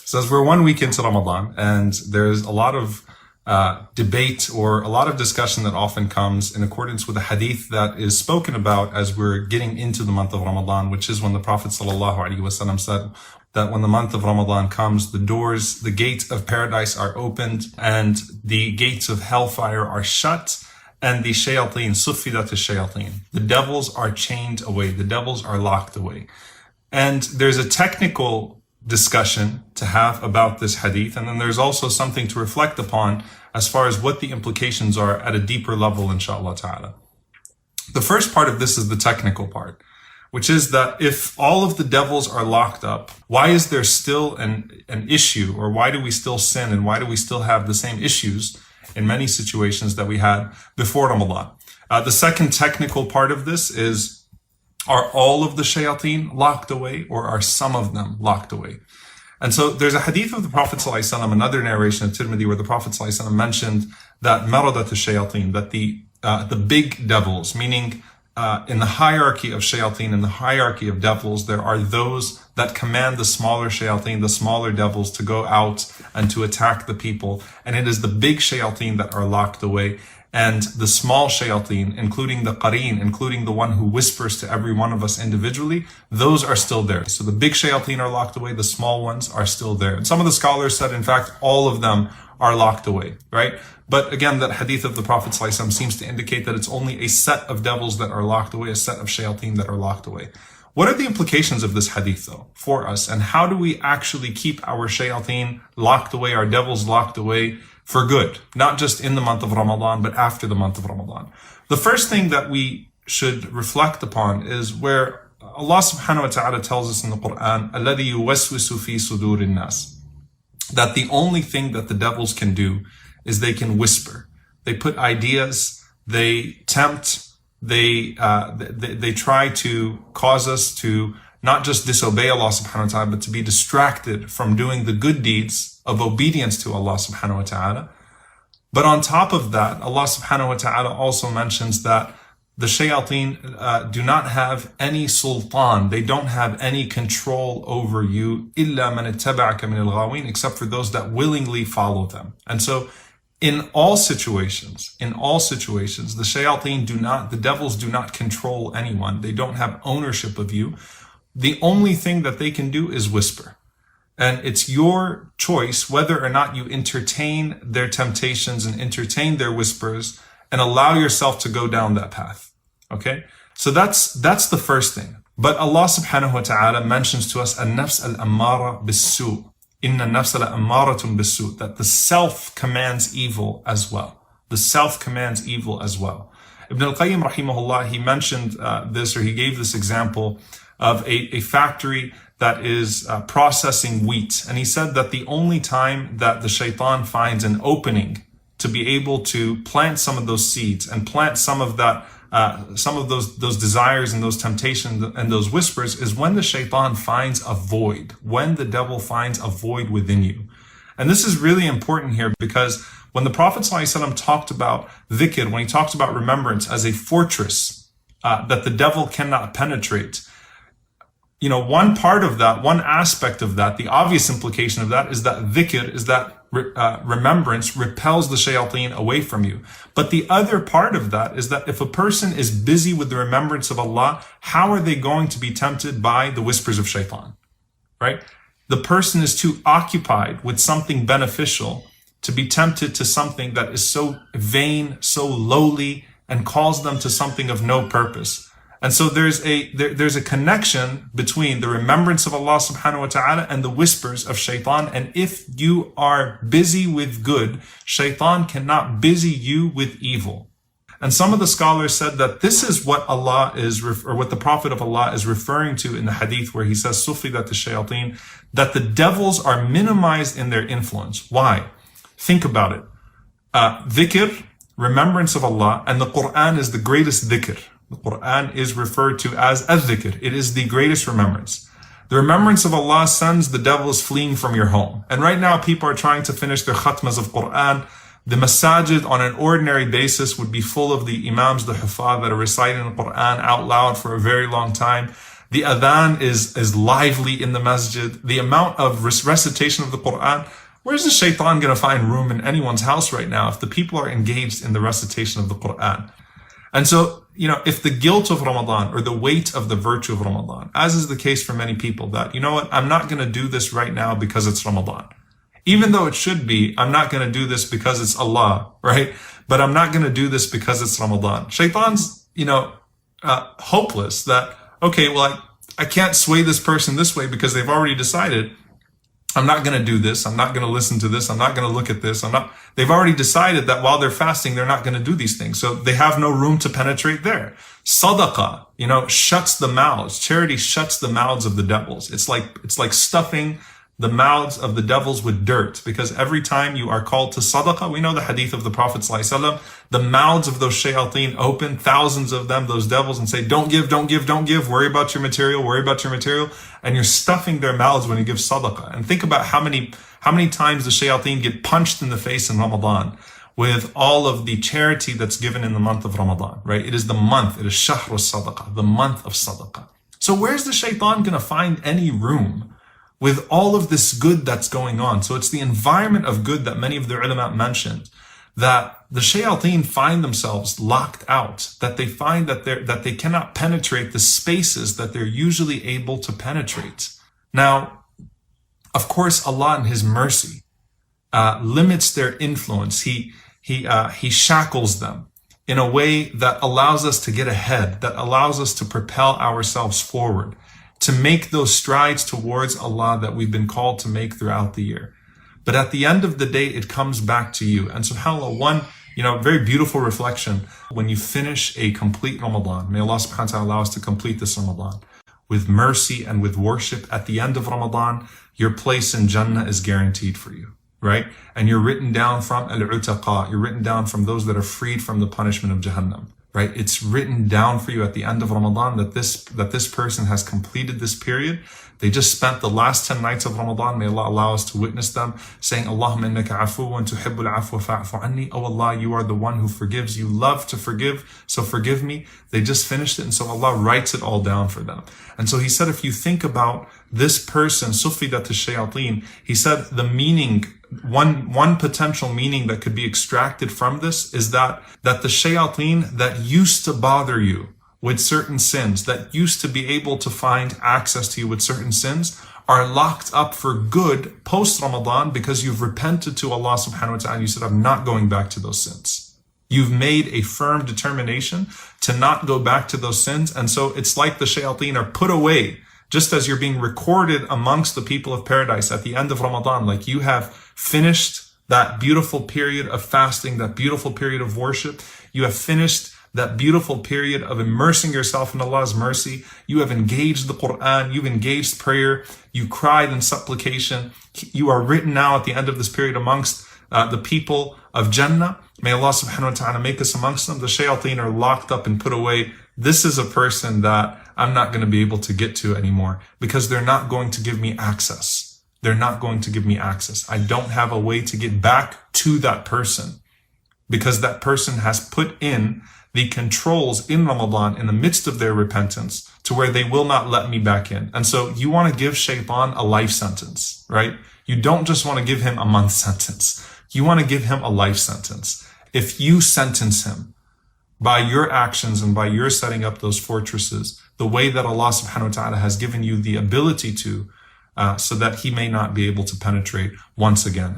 So as we're 1 week into Ramadan, and there's a lot of debate or a lot of discussion that often comes in accordance with a hadith that is spoken about as we're getting into the month of Ramadan, which is when the Prophet ﷺ said that when the month of Ramadan comes, the gates of paradise are opened and the gates of hellfire are shut, and the shayateen, suffidat shayateen, the devils are chained away, the devils are locked away. And there's a technical discussion to have about this hadith, and then there's also something to reflect upon as far as what the implications are at a deeper level, inshallah ta'ala. The first part of this is the technical part, which is that if all of the devils are locked up, why is there still an issue, or why do we still sin, and why do we still have the same issues in many situations that we had before Ramadan? The second technical part of this is, are all of the shayateen locked away, or are some of them locked away? And so there's a hadith of the Prophet ﷺ, another narration of Tirmidhi, where the Prophet ﷺ mentioned that maradat shayateen, that the big devils, meaning in the hierarchy of shayateen, in the hierarchy of devils, there are those that command the smaller shayateen, the smaller devils, to go out and to attack the people. And it is the big shayateen that are locked away. And the small shayateen, including the qareen, including the one who whispers to every one of us individually, those are still there. So the big shayateen are locked away, the small ones are still there. And some of the scholars said, in fact, all of them are locked away, right? But again, that hadith of the Prophet ﷺ seems to indicate that it's only a set of devils that are locked away, a set of shayateen that are locked away. What are the implications of this hadith, though, for us? And how do we actually keep our shayateen locked away, our devils locked away, for good, not just in the month of Ramadan, but after the month of Ramadan? The first thing that we should reflect upon is where Allah subhanahu wa ta'ala tells us in the Quran, الَّذِي يُوَسْوِسُ فِي صُدُورِ النَّاسِ, that the only thing that the devils can do is they can whisper. They put ideas, they tempt, they try to cause us to not just disobey Allah subhanahu wa ta'ala, but to be distracted from doing the good deeds of obedience to Allah subhanahu wa ta'ala. But on top of that, Allah subhanahu wa ta'ala also mentions that the shayateen do not have any sultan, they don't have any control over you, إِلَّا مَنِ اتَّبَعَكَ مِنَ الْغَاوِينَ, except for those that willingly follow them. And so in all situations, the shayateen the devils do not control anyone. They don't have ownership of you. The only thing that they can do is whisper. And it's your choice whether or not you entertain their temptations and entertain their whispers and allow yourself to go down that path. Okay? So that's the first thing. But Allah subhanahu wa ta'ala mentions to us an-nafs al-ammara bis-su'. Inna an-nafs la-ammaratun bis-su', that the self commands evil as well. The self commands evil as well. Ibn al-Qayyim rahimahullah, he mentioned this, or he gave this example of a factory that is processing wheat. And he said that the only time that the shaitan finds an opening to be able to plant some of those seeds and plant some of those desires and those temptations and those whispers is when the shaitan finds a void, when the devil finds a void within you. And this is really important here, because when the Prophet ﷺ talked about dhikr, when he talks about remembrance as a fortress that the devil cannot penetrate, you know, one part of that, one aspect of that, the obvious implication of that is that dhikr, is that remembrance repels the shayateen away from you. But the other part of that is that if a person is busy with the remembrance of Allah, how are they going to be tempted by the whispers of shaitan? Right? The person is too occupied with something beneficial to be tempted to something that is so vain, so lowly, and calls them to something of no purpose. And so there's a connection between the remembrance of Allah subhanahu wa ta'ala and the whispers of shaitan. And if you are busy with good, shaitan cannot busy you with evil. And some of the scholars said that this is what Allah is, or what the Prophet of Allah is referring to in the hadith, where he says, Sufidat shayateen, that the devils are minimized in their influence. Why? Think about it. Dhikr, remembrance of Allah, and the Quran is the greatest dhikr. The Quran is referred to as al-dhikr. It is the greatest remembrance. The remembrance of Allah sends the devils fleeing from your home. And right now people are trying to finish their khatmas of Quran. The masajid on an ordinary basis would be full of the imams, the hufaz that are reciting the Quran out loud for a very long time. The adhan is lively in the masjid. The amount of recitation of the Quran. Where's the shaytan going to find room in anyone's house right now if the people are engaged in the recitation of the Quran? And so, if the guilt of Ramadan or the weight of the virtue of Ramadan, as is the case for many people, that, I'm not going to do this right now because it's Ramadan. Even though it should be, I'm not going to do this because it's Allah, right? But I'm not going to do this because it's Ramadan. Shaitan's, hopeless that, okay, well, I can't sway this person this way because they've already decided I'm not going to do this. I'm not going to listen to this. I'm not going to look at this. They've already decided that while they're fasting, they're not going to do these things. So they have no room to penetrate there. Sadaqah, shuts the mouths. Charity shuts the mouths of the devils. It's like stuffing the mouths of the devils with dirt, because every time you are called to sadaqah, we know the hadith of the Prophet ﷺ, the mouths of those shayateen open, thousands of them, those devils, and say, don't give, don't give, don't give, worry about your material, and you're stuffing their mouths when you give sadaqah. And think about how many times the shayateen get punched in the face in Ramadan with all of the charity that's given in the month of Ramadan, right? It is the month, it is shahru sadaqah, the month of sadaqah. So where's the shaitan going to find any room with all of this good that's going on? So it's the environment of good that many of the ulama mentioned, that the shayateen find themselves locked out, that they find that they cannot penetrate the spaces that they're usually able to penetrate. Now, of course, Allah in His mercy limits their influence. He shackles them in a way that allows us to get ahead, that allows us to propel ourselves forward, to make those strides towards Allah that we've been called to make throughout the year. But at the end of the day, it comes back to you. And subhanAllah, one, very beautiful reflection, when you finish a complete Ramadan, may Allah subhanahu wa ta'ala allow us to complete this Ramadan with mercy and with worship. At the end of Ramadan, your place in Jannah is guaranteed for you, right? And you're written down from al-utaqa, you're written down from those that are freed from the punishment of Jahannam. Right? It's written down for you at the end of Ramadan that this person has completed this period. They just spent the last 10 nights of Ramadan. May Allah allow us to witness them saying, Allahumma innaka afuwan tuhibbul afwa fa'fu anni. Oh Allah, you are the one who forgives. You love to forgive, so forgive me. They just finished it, and so Allah writes it all down for them. And so He said, if you think about this person, sufidat ash-shayateen, He said the meaning, one potential meaning that could be extracted from this is that the shayateen that used to bother you with certain sins, that used to be able to find access to you with certain sins, are locked up for good post-Ramadan because you've repented to Allah subhanahu wa ta'ala and you said, I'm not going back to those sins. You've made a firm determination to not go back to those sins. And so it's like the shayateen are put away, just as you're being recorded amongst the people of paradise at the end of Ramadan, like you have finished that beautiful period of fasting, that beautiful period of worship. You have finished that beautiful period of immersing yourself in Allah's mercy. You have engaged the Quran, you've engaged prayer, you cried in supplication. You are written now at the end of this period amongst the people of Jannah. May Allah subhanahu wa ta'ala make us amongst them. The shayateen are locked up and put away. This is a person that I'm not going to be able to get to anymore because they're not going to give me access. They're not going to give me access. I don't have a way to get back to that person because that person has put in the controls in Ramadan in the midst of their repentance to where they will not let me back in. And so you want to give shaitan a life sentence, right? You don't just want to give him a month sentence. You want to give him a life sentence. If you sentence him by your actions and by your setting up those fortresses, the way that Allah subhanahu wa ta'ala has given you the ability to, so that he may not be able to penetrate once again.